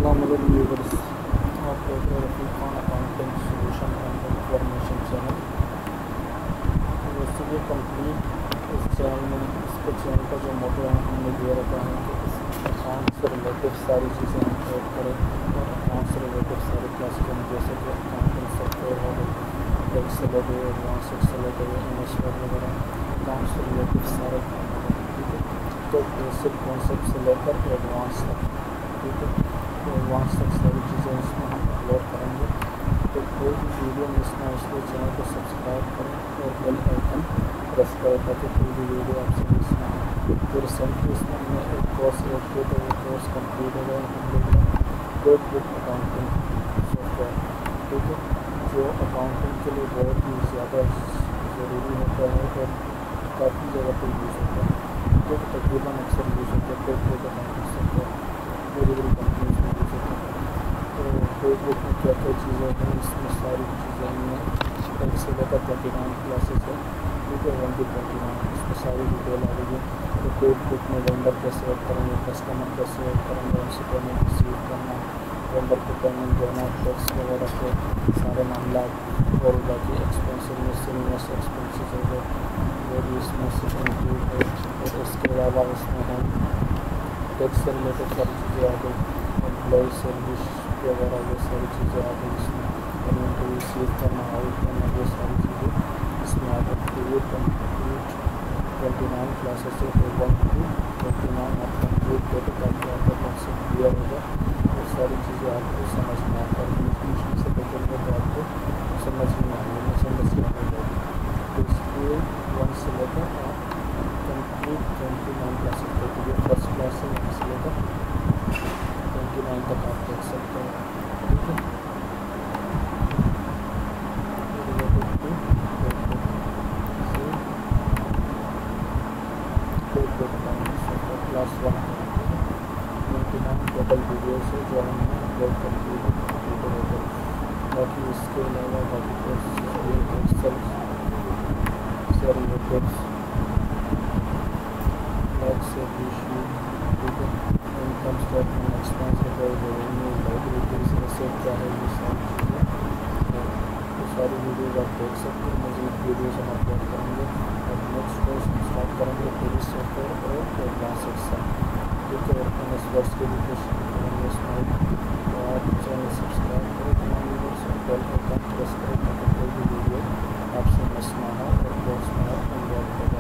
السلام علیکم ویورز، آپ دیکھ رہے Rafiq Khan accounting solution and information channel. ویسے یہ کمپلیٹ اس چینل کا جو موٹو ہے ہم نے یہ رکھا ہے کہ اس اکاؤنٹ سے ریلیٹڈ ساری چیزیں ہم ایڈ کریں اور اکاؤنٹ سے ریلیٹڈ سارے کلاسز ہیں، جیسے کہ اکاؤنٹنگ سافٹ ویئر ہو گئی، ایکسل ہو گئی، ایڈوانس ایکسل ہو گئی، ایم ایس ورڈ وغیرہ، اکاؤنٹ سے ریلیٹڈ سارے کام ہو گئے، ٹھیک ہے۔ تو بیسک کانسیپٹ سے لے کر ایڈوانس تک، ٹھیک ہے، ایڈوانس تک ساری چیزیں اس میں ہم اپلوڈ کریں گے۔ تو کوئی بھی ویڈیو مس نہ ہو اس لیے چینل کو سبسکرائب کریں اور بیل آئکن پریس کریں تاکہ کوئی بھی ویڈیو آپ سے مس نہ ہو۔ تو ریسنٹلی اس میں ہم نے ایک کورس ایڈ کیا تو وہ کورس کمپلیٹ ہو گیا الحمد للہ، code book accounting software, ٹھیک ہے، جو اکاؤنٹنگ کے لیے بہت ہی زیادہ ضروری ہوتا ہے اور کافی جگہ پہ یوز ہوتا ہے، جو تقریباً اکثر یوز ہوتا ہے۔ Code book accounting software بڑی بڑی کمپنیز میں یوز ہوتا ہے۔ تو کوڈ بک میں کیا کیا چیزیں ہیں، اس میں ساری چیزیں ہم نے ایک سے لے کر 29 کلاسز ہے، ٹھیک ہے، 1 to 29 اس میں ساری ڈیٹیل آ رہی ہے۔ تو کوڈ بک میں وینڈر کیسے ایڈ کریں گے، کسٹمر کیسے ایڈ کریں گے، ان سے پیمنٹ ریسیو کرنا، وینڈر کو پیمنٹ دینا، ٹیکس وغیرہ کے سارے معاملات، اور باقی ایکسپینسز میں سینیس ایکسپینسز ہو گئے وہ بھی اس میں سے انکلوڈ ہے۔ اور اس کے علاوہ اس میں ہے ٹیکس سے ریلیٹڈ ساری چیزیں آ گئی، امپلائی سروس وغیرہ یہ ساری چیزیں آ گئی اس میں، پیمنٹ کو ریسیو کرنا، آؤٹ کرنا، یہ ساری چیزیں اس میں آ گئی۔ تو یہ کمپلیٹ 29 کلاسز سے 1 to 29 آپ کمپلیٹ کریں تاکہ آپ کا کانسیپٹ کلیئر ہوگا اور ساری چیزیں آپ کو سمجھ میں آ کر مشکل سے دیکھیں گے تو آپ کو سمجھ نہیں آئے گی، سمجھ میں آ جائے گی۔ تو اس لیے 1 سے لے کر آپ کمپلیٹ 29 کلاسز دیکھیں گے، فرسٹ کلاس سے 1 سے لے کر 29 تک آپ دیکھ سکتے ہیں، ٹھیک ہے۔ کلاس 1 29 ٹوٹل ویڈیوز ہے جو ہم نے اپلوڈ کر دی ہے کمپیوٹر ہو گئی۔ باقی اس کے علاوہ باقی کورسز ایکسل سے ریلیٹڈ میتھس سے ریشیو، ٹھیک ہے، income statement, expense revenue, liabilities, asset کیا ہے، یہ ساری چیزیں تو ساری ویڈیوز آپ دیکھ سکتے ہیں۔ مزید ویڈیوز ہم اپلوڈ کریں گے اور نیکسٹ کورس ہم اسٹارٹ کریں گے پولیس سافٹ ویئر اور ایڈوانس ایکسل، ٹھیک ہے، اور ایم ایس ورڈ کے بھی کوشش کریں گے اس میں۔ تو آپ چینل سبسکرائب کریں تمام ویڈیوز اور بیل آئکن پریس کریں تاکہ کوئی بھی ویڈیو آپ سے مس نہ ہو اور کورس میں آپ انجوائے کریں۔